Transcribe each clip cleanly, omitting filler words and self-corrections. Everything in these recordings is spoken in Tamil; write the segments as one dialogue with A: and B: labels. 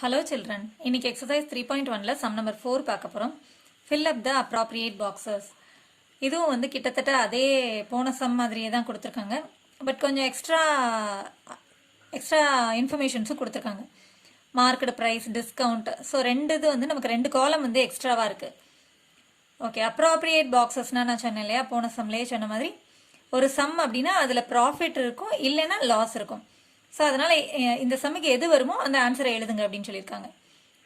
A: Hello children, இன்னைக்கு exercise 3.1ல sum number 4 பார்க்க போறோம். Fill up the appropriate boxes. இதுவும் வந்து கிட்டத்தட்ட அதே போன sum மாதிரியே தான் கொடுத்திருக்காங்க. பட் கொஞ்சம் எக்ஸ்ட்ரா இன்ஃபர்மேஷன்ஸும் கொடுத்திருக்காங்க. Market price, discount. ஸோ இது வந்து நமக்கு 2 காலம் வந்து எக்ஸ்ட்ராவாக இருக்குது. ஓகே, அப்ராப்ரியேட் பாக்ஸஸ்னால் நான் சொன்னேன் இல்லையா, போன சம்லேயே சொன்ன மாதிரி ஒரு சம் அப்படின்னா அதில் ப்ராஃபிட் இருக்கும், இல்லைன்னா லாஸ் இருக்கும். ஸோ அதனால் இந்த சம்முக்கு எது வருமோ அந்த ஆன்சரை எழுதுங்க அப்படின்னு சொல்லியிருக்காங்க.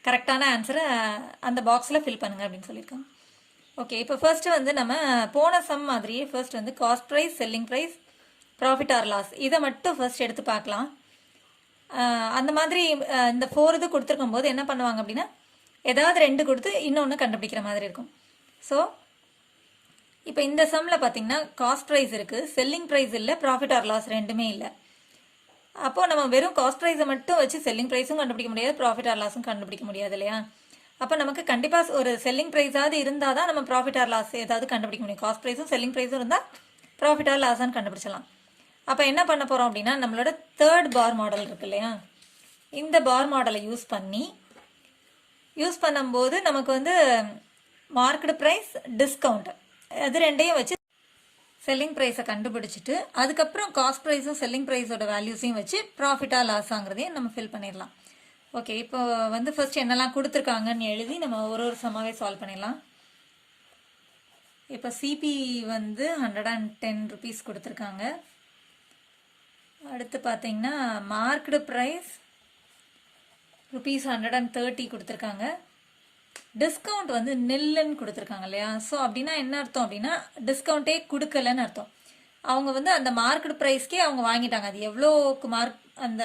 A: கரெக்டான ஆன்சரை அந்த பாக்ஸில் ஃபில் பண்ணுங்க அப்படின்னு சொல்லியிருக்காங்க. ஓகே, இப்போ ஃபர்ஸ்ட் வந்து நம்ம போன சம் மாதிரியே ஃபர்ஸ்ட் வந்து cost price, selling price, profit or loss இதை மட்டும் ஃபர்ஸ்ட் எடுத்து பார்க்கலாம். அந்த மாதிரி இந்த 4 இது கொடுத்துருக்கும் போது என்ன பண்ணுவாங்க அப்படின்னா ஏதாவது 2 கொடுத்து இன்னொன்று கண்டுபிடிக்கிற மாதிரி இருக்கும். ஸோ இப்போ இந்த சம்மில் பார்த்தீங்கன்னா காஸ்ட் ப்ரைஸ் இருக்குது, செல்லிங் ப்ரைஸ் இல்லை, ப்ராஃபிட் ஆர் லாஸ் ரெண்டுமே இல்லை. அப்போது நம்ம வெறும் காஸ்ட் ப்ரைஸை மட்டும் வச்சு செல்லிங் ப்ரைஸும் கண்டுபிடிக்க முடியாது, ப்ராஃபிட் ஆர் லாஸும் கண்டுபிடிக்க முடியாது இல்லையா. அப்போ நமக்கு கண்டிப்பாக ஒரு செல்லிங் ப்ரைஸாவது இருந்தால் தான் நம்ம ப்ராஃபிட் ஆர் லாஸ் ஏதாவது கண்டுபிடிக்க முடியும். காஸ்ட் ப்ரைஸும் செல்லிங் ப்ரைஸும் இருந்தால் ப்ராஃபிட் ஆர் லாஸான்னு கண்டுபிடிச்சலாம். அப்போ என்ன பண்ண போகிறோம் அப்படின்னா நம்மளோட தேர்ட் பார் மாடல் இருக்கு இல்லையா, இந்த பார் மாடலை யூஸ் பண்ணும்போது நமக்கு வந்து மார்க்கெட் ப்ரைஸ், டிஸ்கவுண்ட் அது ரெண்டையும் வச்சு செல்லிங் ப்ரைஸை கண்டுபிடிச்சிட்டு அதுக்கப்புறம் காஸ்ட் ப்ரைஸும் செல்லிங் ப்ரைஸோட வேல்யூஸையும் வச்சு ப்ராஃபிட்டாக லாஸாங்கிறதையும் நம்ம ஃபில் பண்ணிடலாம். ஓகே, இப்போ வந்து ஃபர்ஸ்ட் என்னெல்லாம் கொடுத்துருக்காங்கன்னு எழுதி நம்ம ஒரு சம்மாவே சால்வ் பண்ணிடலாம். இப்போ சிபி வந்து 110 ருபீஸ் கொடுத்துருக்காங்க. அடுத்து பார்த்தீங்கன்னா மார்க்கெட் ப்ரைஸ் ருபீஸ் 130 கொடுத்துருக்காங்க. டிஸ்கவுண்ட் வந்து நில்லுன்னு கொடுத்துருக்காங்க இல்லையா. ஸோ அப்படின்னா என்ன அர்த்தம் அப்படின்னா டிஸ்கவுண்ட்டே கொடுக்கலன்னு அர்த்தம். அவங்க வந்து அந்த மார்க்கெட் ப்ரைஸ்க்கே அவங்க வாங்கிட்டாங்க. அது எவ்வளோக்கு அந்த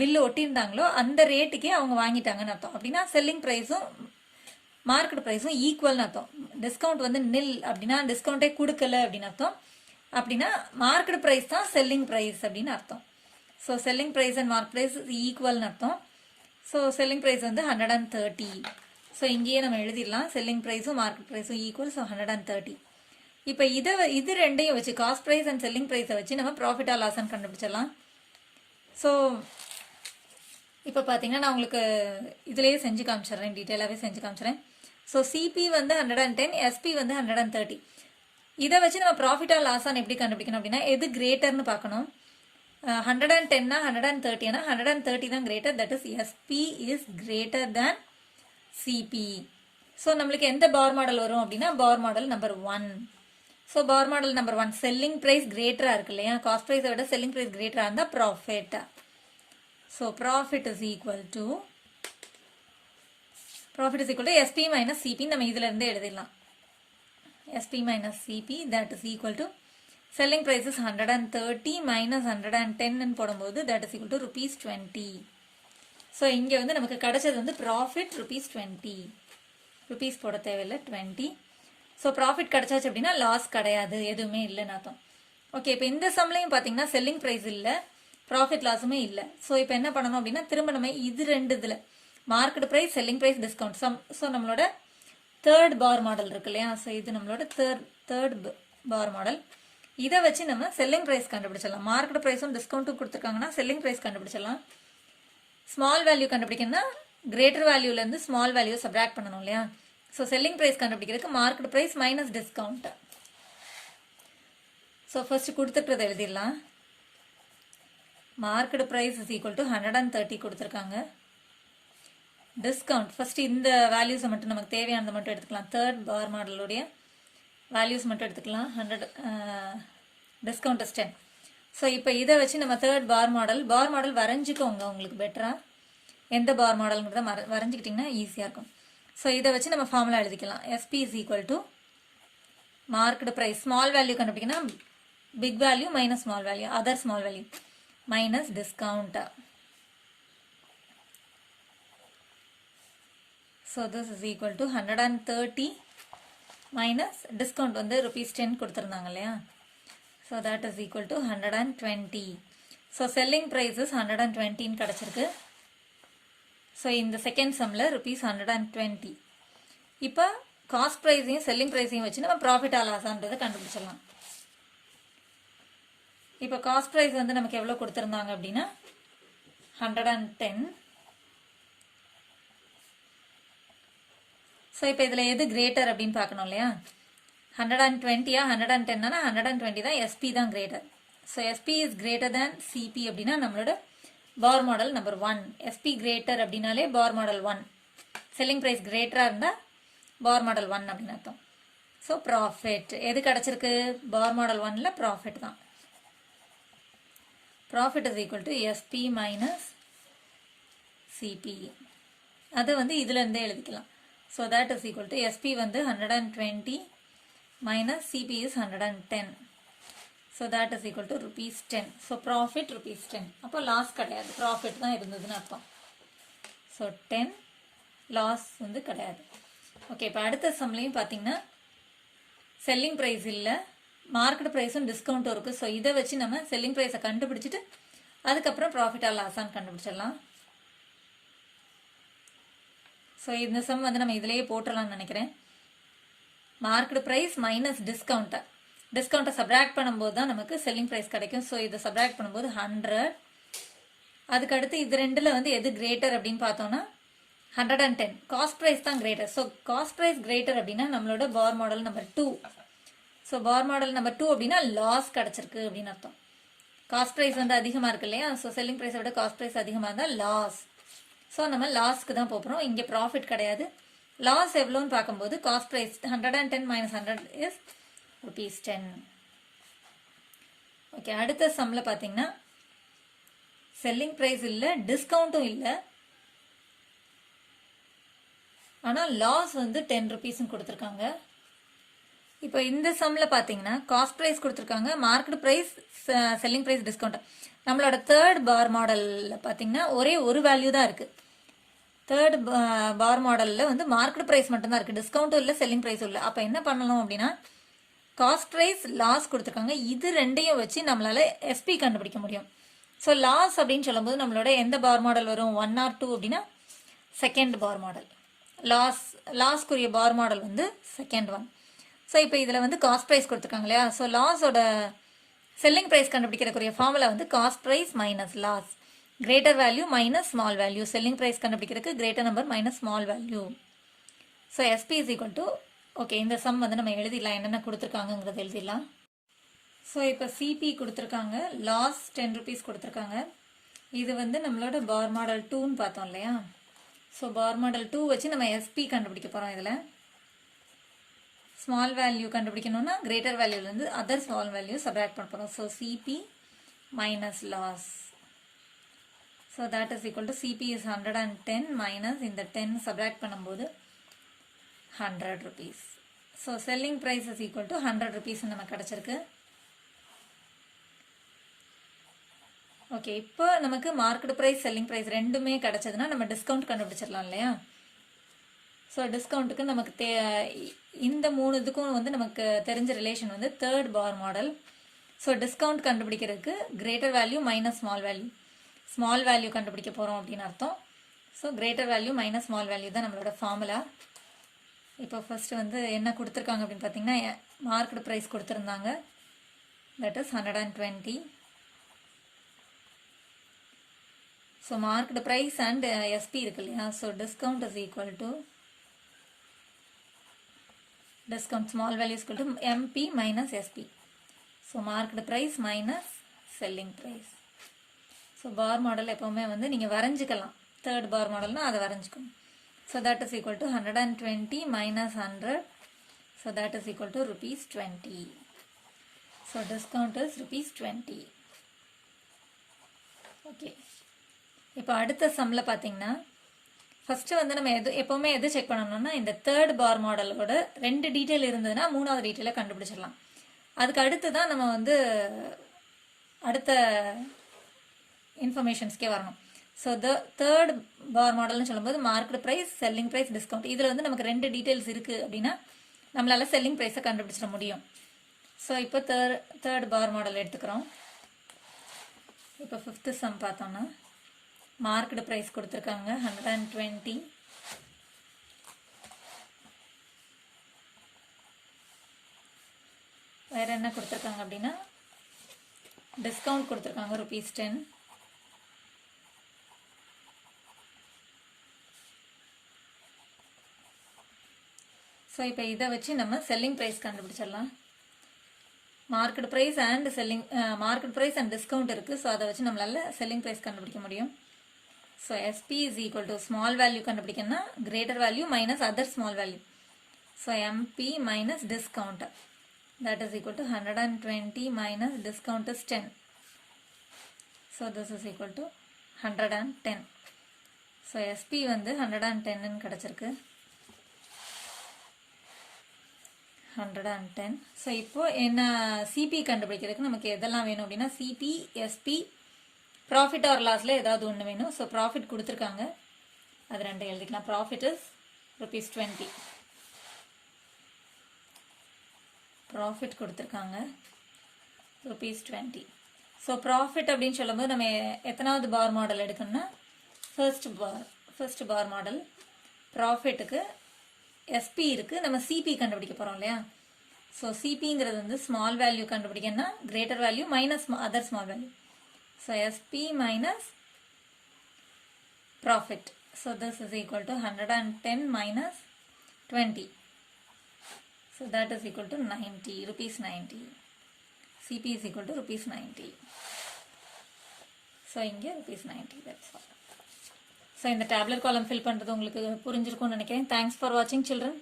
A: பில்லு ஒட்டியிருந்தாங்களோ அந்த ரேட்டுக்கே அவங்க வாங்கிட்டாங்கன்னு அர்த்தம். அப்படின்னா செல்லிங் ப்ரைஸும் மார்க்கெட் ப்ரைஸும் ஈக்குவல்னு அர்த்தம். டிஸ்கவுண்ட் வந்து நில் அப்படின்னா டிஸ்கவுண்ட்டே கொடுக்கல அப்படின்னு அர்த்தம். அப்படின்னா மார்க்கெட் ப்ரைஸ் தான் செல்லிங் ப்ரைஸ் அப்படின்னு அர்த்தம். So selling price and market price ஈக்குவல்னு அர்த்தம். ஸோ செல்லிங் ப்ரைஸ் வந்து 130. ஸோ இங்கேயே நம்ம எழுதிடலாம், செல்லிங் ப்ரைஸும் மார்க்கெட் ப்ரைஸும் ஈக்குவல். ஸோ 130. இப்போ இது ரெண்டையும் வச்சு காஸ்ட் ப்ரைஸ் அண்ட் செல்லிங் ப்ரைஸை வச்சு நம்ம ப்ராஃபிட் ஆர் லாஸ்ன்னு கண்டுபிடிச்சிடலாம். ஸோ இப்போ பார்த்தீங்கன்னா நான் உங்களுக்கு இதிலேயே செஞ்சு காமிச்சிட்றேன், டீட்டெயிலாகவே செஞ்சு காமிச்சிட்றேன். ஸோ சிபி வந்து 110, எஸ்பி வந்து 130. இதை வச்சு நம்ம ப்ராஃபிட் ஆர் லாஸான்னு எப்படி கண்டுபிடிக்கணும் அப்படின்னா எது கிரேட்டர்னு பார்க்கணும். 110னா 130, ஆனால் 130 தான் greater, that is SP is greater than CP. So நம்மளுக்கு எந்த பார் மாடல் வரும் அப்படின்னா bar model number 1. So bar model number 1 selling price கிரேட்டராக இருக்கு இல்லையா, காஸ்ட் ப்ரைஸை விட செல்லிங் ப்ரைஸ் கிரேட்டராக இருந்தால் profit. So profit is equal to SP minus CP. நம்ம இதில் இருந்தே எழுதிடலாம். SP minus CP that is equal to selling price is 130 minus 110 போடும்போது that is equal to ₹20. So இங்கே வந்து நமக்கு கிடைச்சது வந்து ப்ராஃபிட் ₹20. ருபீஸ் போட தேவையில்லை, 20. ஸோ ப்ராஃபிட் கிடைச்சாச்சு அப்படின்னா லாஸ் கிடையாது, எதுவுமே இல்லைன்னு அர்த்தம். ஓகே, இப்போ இந்த சம்லையும் பார்த்தீங்கன்னா செல்லிங் ப்ரைஸ் இல்லை, ப்ராஃபிட் லாஸுமே இல்லை. ஸோ இப்போ என்ன பண்ணணும் அப்படின்னா திரும்ப நம்ம இது 2 இதில் market price, selling price, discount so நம்மளோட தேர்ட் பார் மாடல் இருக்கு இல்லையா. ஸோ இது நம்மளோட தேர்ட் பார் மாடல். இதை வச்சு நம்ம செல்லிங் ப்ரைஸ் கண்டுபிடிச்சிடலாம். மார்க்கெட் ப்ரைஸும் டிஸ்கவுண்ட்டும் கொடுத்துருக்காங்கன்னா செல்லிங் ப்ரைஸ் கண்டுபிடிச்சிடலாம். ஸ்மால் வேல்யூ கண்டுபிடிக்கணும்னா கிரேட்டர் வேல்யூலேருந்து ஸ்மால் வேல்யூ சப்ராக்ட் பண்ணணும் இல்லையா. ஸோ செல்லிங் ப்ரைஸ் கண்டுபிடிக்கிறதுக்கு market price minus discount. So first கொடுத்துட்டு எழுதிடலாம். Market price is equal to 130 கொடுத்துருக்காங்க. டிஸ்கவுண்ட் ஃபர்ஸ்ட் இந்த வேல்யூஸை மட்டும் நமக்கு தேவையானதை மட்டும் எடுத்துக்கலாம். தேர்ட் பார் மாடலுடைய வேல்யூஸ் மட்டும் எடுத்துக்கலாம். 100 டிஸ்கவுண்ட் இஸ் 10. ஸோ இப்போ இதை வச்சு நம்ம தேர்ட் பார் மாடல் வரைஞ்சிக்கோங்க, உங்களுக்கு பெட்டராக எந்த பார் மாடலுங்கிறத வரைஞ்சிக்கிட்டிங்கன்னா ஈஸியாக இருக்கும். ஸோ இதை வச்சு நம்ம ஃபார்முலா எழுதிக்கலாம். SP is equal to market price, small value கண்டுபிடிக்கணும், big value minus small value, other small value minus discount. So this is equal to 130 minus discount வந்து ₹10 கொடுத்துருந்தாங்க இல்லையா. So that is equal to 120. So selling price is 120 கிடைச்சிருக்கு. So இந்த செகண்ட் சம்மில் ₹120. இப்போ காஸ்ட் ப்ரைஸையும் செல்லிங் ப்ரைஸையும் வச்சு நம்ம ப்ராஃபிட் ஆர் லாஸான்றதை கண்டுபிடிச்சிடலாம். இப்போ காஸ்ட் ப்ரைஸ் வந்து நமக்கு எவ்வளோ கொடுத்துருந்தாங்க அப்படின்னா 110 ஸோ இப்போ இதில் எது கிரேட்டர் அப்படின்னு பார்க்கணும் இல்லையா? 120 110 120 தான், எஸ்பி தான் greater. So SP is greater than CP அப்படின்னா நம்மளோட பார் மாடல் நம்பர் 1. எஸ்பி கிரேட்டர் அப்படின்னாலே பார் மாடல் 1. செல்லிங் ப்ரைஸ் கிரேட்டராக இருந்தால் பார் மாடல் 1 அப்படின்னு அர்த்தம். ஸோ ப்ராஃபிட் எது கிடச்சிருக்கு? பார் மாடல் 1ல் ப்ராஃபிட் தான். Profit is equal to SP minus CP. அது வந்து இதுலேருந்தே எழுதிக்கலாம். So that is equal to SP வந்து 120 minus CP is 110. So that is equal to ₹10. So profit ₹10. அப்போ லாஸ் கிடையாது, ப்ராஃபிட் தான் இருந்ததுன்னு அர்த்தம். ஸோ 10 லாஸ் வந்து கிடையாது. ஓகே, இப்போ அடுத்த சம்லையும் பார்த்தீங்கன்னா செல்லிங் ப்ரைஸ் இல்லை, மார்க்கெட் ப்ரைஸும் டிஸ்கவுண்ட்டும் இருக்குது. ஸோ இதை வச்சு நம்ம செல்லிங் ப்ரைஸை கண்டுபிடிச்சிட்டு அதுக்கப்புறம் ப்ராஃபிட்டாக லாஸான்னு கண்டுபிடிச்சிடலாம். ஸோ இந்த சம் வந்து நம்ம இதிலேயே போட்டுடலாம்னு நினைக்கிறேன். மார்க்கெட் ப்ரைஸ் மைனஸ் டிஸ்கவுண்ட்டை சப்ராக்ட் பண்ணும்போது தான் நமக்கு செல்லிங் ப்ரைஸ் கிடைக்கும். ஸோ இதை சப்ராக்ட் பண்ணும்போது 100. அதுக்கடுத்து இது ரெண்டில் வந்து எது கிரேட்டர் அப்படின்னு பார்த்தோன்னா 110. காஸ்ட் ப்ரைஸ் தான் greater. So cost price greater அப்படின்னா நம்மளோட பார் model number 2. So bar model number 2 அப்படின்னா லாஸ் கிடச்சிருக்கு அப்படின்னு அர்த்தம். காஸ்ட் ப்ரைஸ் வந்து அதிகமாக இருக்கு இல்லையா? ஸோ செல்லிங் ப்ரைஸை விட காஸ்ட் ப்ரைஸ் அதிகமாக இருந்தால் லாஸ். ஸோ நம்ம லாஸ்க்கு தான் போகிறோம், இங்கே ப்ராஃபிட் கிடையாது. லாஸ் எவ்வளோன்னு பார்க்கும்போது cost price 110 minus 100 is ₹10. Okay, அடுத்த சம்மில் பார்த்தீங்கன்னா செல்லிங் ப்ரைஸ் இல்லை, டிஸ்கவுண்ட்டும் இல்லை, ஆனால் லாஸ் வந்து ₹10 கொடுத்துருக்காங்க. இப்போ இந்த சம்மில் பார்த்தீங்கன்னா காஸ்ட் ப்ரைஸ் கொடுத்துருக்காங்க, market price, selling price, discount. நம்மளோட தேர்ட் பார் மாடலில் பார்த்தீங்கன்னா ஒரே ஒரு வேல்யூ தான் இருக்குது. தேர்ட் பார் மாடலில் வந்து மார்க்கெட் ப்ரைஸ் மட்டும்தான் இருக்குது, டிஸ்கவுண்ட்டும் இல்லை, செல்லிங் ப்ரைஸும் இல்லை. அப்போ என்ன பண்ணலாம் அப்படின்னா காஸ்ட் ப்ரைஸ், லாஸ் கொடுத்துருக்காங்க, இது ரெண்டையும் வச்சு நம்மளால் எஸ்பி கண்டுபிடிக்க முடியும். ஸோ லாஸ் அப்படின்னு சொல்லும்போது நம்மளோட எந்த பார் மாடல் வரும்? 1 or 2 அப்படின்னா செகண்ட் பார் மாடல். லாஸ்க்குரிய பார் மாடல் வந்து செகண்ட் ஒன். ஸோ இப்போ இதில் வந்து காஸ்ட் ப்ரைஸ் கொடுத்துருக்காங்க இல்லையா? ஸோ லாஸோட செல்லிங் ப்ரைஸ் கண்டுபிடிக்கிறக்குரிய ஃபார்முலா வந்து cost price minus loss, greater value minus small value. Selling price கண்டுபிடிக்கிறதுக்கு greater number minus small value. So SP is equal to, okay, இந்த சம் வந்து நம்ம எழுதிடலாம், என்னென்ன கொடுத்துருக்காங்கிறத எழுதிடலாம். ஸோ இப்போ சிபி கொடுத்துருக்காங்க, லாஸ் ₹10 கொடுத்துருக்காங்க. இது வந்து நம்மளோட பார் மாடல் 2ன்னு பார்த்தோம் இல்லையா? ஸோ பார் மாடல் 2 வச்சு நம்ம எஸ்பி கண்டுபிடிக்க போகிறோம். இதில் ஸ்மால் வேல்யூ கண்டுபிடிக்கணும்னா கிரேட்டர் வேல்யூலேருந்து அதர் ஸ்மால் வேல்யூ சப்ராக்ட் பண்ண போகிறோம். So CP minus loss. So that is equal to CP is 110 minus இந்த 10 சப்ராக்ட் பண்ணும்போது ₹100. So selling price is equal to ₹100 நமக்கு கிடச்சிருக்கு. ஓகே, இப்போ நமக்கு மார்க்கெட் ப்ரைஸ், செல்லிங் ப்ரைஸ் ரெண்டுமே கிடச்சதுன்னா நம்ம டிஸ்கவுண்ட் கண்டுபிடிச்சிடலாம் இல்லையா? ஸோ டிஸ்கவுண்ட்டுக்கு நமக்கு இந்த 3 இதுக்கும் வந்து நமக்கு தெரிஞ்ச ரிலேஷன் வந்து third bar model. So discount கண்டுபிடிக்கிறதுக்கு greater value minus small value கண்டுபிடிக்க போகிறோம் அப்படின்னு அர்த்தம். So greater value minus small value தான் நம்மளோட ஃபார்முலா. இப்போ ஃபர்ஸ்ட் வந்து என்ன கொடுத்துருக்காங்க அப்படின்னு பார்த்தீங்கன்னா மார்க்கெட் ப்ரைஸ் கொடுத்துருந்தாங்க, that is 120. So market price and SP இருக்கு இல்லையா? So discount is equal to discount small value is equal to MP minus SP. So market price minus selling price. So bar model எப்பவுமே வந்து நீங்க வரைஞ்சிக்கலாம், third bar modelனா அதை வரைஞ்சிக்கணும். So that is equal to 120 minus 100. So that is equal to ₹20. So discount is ₹20. Okay. இப்போ அடுத்த சம்மில் பார்த்தீங்கன்னா ஃபஸ்ட்டு வந்து நம்ம எப்போவுமே எது செக் பண்ணணும்னா இந்த தேர்ட் பார் மாடலோட 2 டீட்டெயில் இருந்ததுன்னா 3வது டீட்டெயிலை கண்டுபிடிச்சிடலாம். அதுக்கு அடுத்து தான் நம்ம வந்து அடுத்த இன்ஃபர்மேஷன்ஸ்க்கே வரணும். ஸோ தேர்ட் பார் மாடல்னு சொல்லும்போது market price, selling price, discount, இதில் வந்து நமக்கு 2 டீட்டெயில்ஸ் இருக்குது அப்படின்னா நம்மளால் செல்லிங் ப்ரைஸை கண்டுபிடிச்சிட முடியும். ஸோ இப்போ தேர்ட் பார் மாடல் எடுத்துக்கிறோம். இப்போ 5th சம் பார்த்தோம்னா மார்க்கெட் ப்ரைஸ் கொடுத்துருக்காங்க 120. வேற என்ன கொடுத்துருக்காங்க அப்படின்னா டிஸ்கவுண்ட் கொடுத்துருக்காங்க ₹10. ஸோ இப்போ இதை வச்சு நம்ம செல்லிங் ப்ரைஸ் கண்டுபிடிச்சிடலாம். Market price and market price and discount இருக்குது. ஸோ அதை வச்சு நம்மளால் செல்லிங் ப்ரைஸ் கண்டுபிடிக்க முடியும். So SP is equal to small value கண்டுபிடிக்கணும்னா greater value minus other small value. So MP minus discount that is equal to 120 minus discount is 10. So this is equal to 110. So SP வந்து 110ன்னு கிடச்சிருக்கு. 110. ஸோ இப்போ என்ன சிபி கண்டுபிடிக்கிறதுக்கு நமக்கு எதெல்லாம் வேணும் அப்படின்னா சிபி, எஸ்பி, ப்ராஃபிட் ஆர் லாஸில் ஏதாவது ஒன்று வேணும். ஸோ ப்ராஃபிட் கொடுத்துருக்காங்க, அது ரெண்டு எழுதிக்கலாம். Profit is ₹20. ப்ராஃபிட் கொடுத்துருக்காங்க ₹20. ஸோ ப்ராஃபிட் அப்படின்னு சொல்லும்போது நம்ம எத்தனாவது பார் மாடல் எடுக்கணும்னா ஃபர்ஸ்ட் பார் மாடல். ப்ராஃபிட்டுக்கு எஸ்பி இருக்குது, நம்ம சிபி கண்டுபிடிக்க போகிறோம் இல்லையா. ஸோ சிபிங்கிறது வந்து ஸ்மால் வேல்யூ கண்டுபிடிக்கணும்னா greater value minus other small value. So SP minus profit. So this is equal to 110 minus 20. So that is equal to ₹90. CP is equal to ₹90. So இங்கே ₹90. That's all. ஸோ இந்த டேப்லெட் காலம் ஃபில் பண்ணுறது உங்களுக்கு புரிஞ்சிருக்கும்னு நினைக்கிறேன். தேங்க்ஸ் ஃபார் வாட்சிங் சில்ட்ரன்.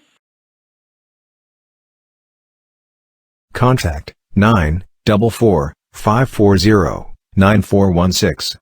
B: Contact 944 540 9416.